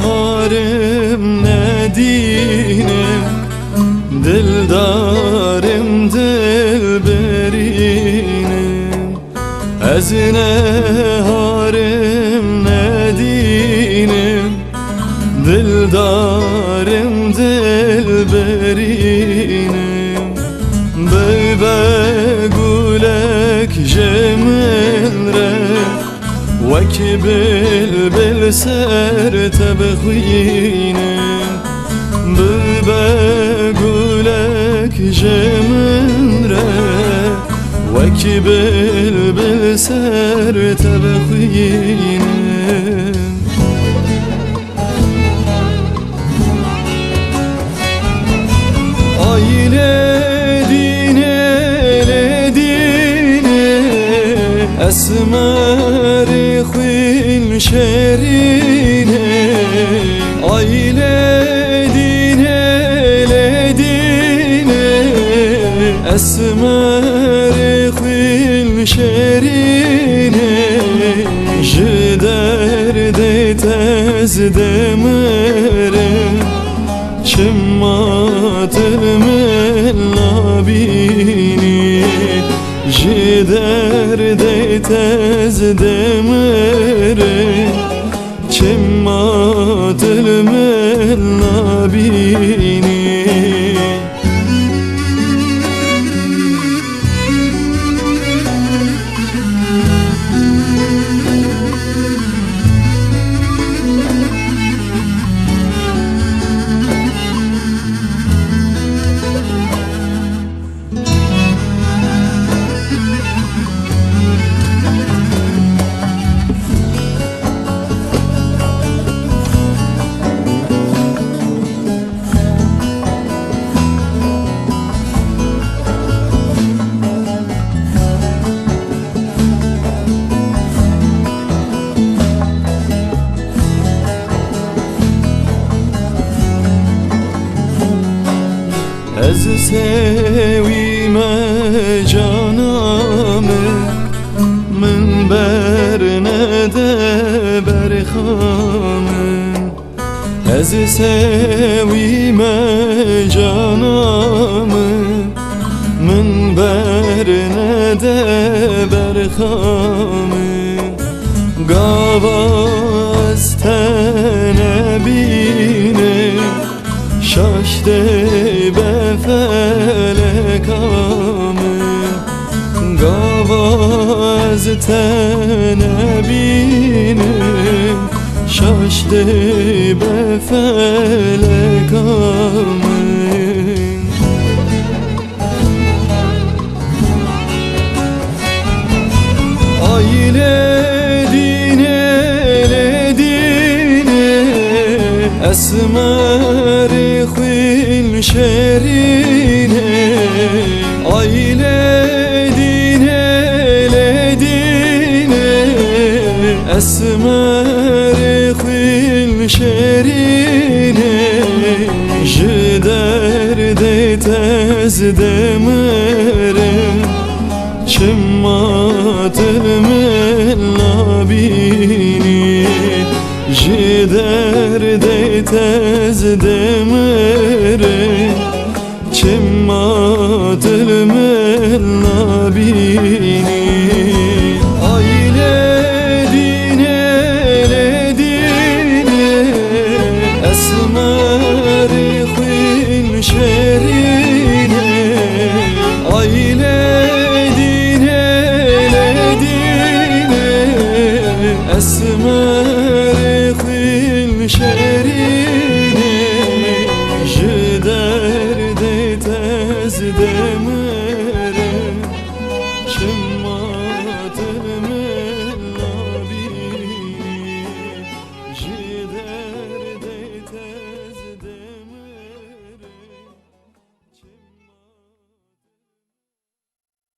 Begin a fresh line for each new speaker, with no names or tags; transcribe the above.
harim ne dinim, dildarım dilberinim. Ezine harim ne dinim, dildarım dilberinim. Beybe gulek jeminre وکی بلبل سر تبخینم بگولک جمن ره وکی بلبل سر تبخینم آیله دینه لدینه اسمر خوین شرینه آیله دینه لدینه اسمر خوین شرینه جدر دیت از دمره شمات المن نبینی جدر دیت از دمره شمات المن نبینی از سویم جانم من بر نده برخام از سویم جانم من بر نده برخام گاواز تنبینه شاشته به فلکام گاواز تنبینم شاشته به فلکام آیله دینه لدینه اسمر خوین شرینه آیله دینه لدینه اسمر خوین شرینه جدر دیت از دمره شمات المن نبینی جدر دیت از دمره شمات المن نبینی آیله دینه لدینه اسمر خوین شرینه آیله دینه لدینه اسمر خوین شرینه جدر دیت از دمره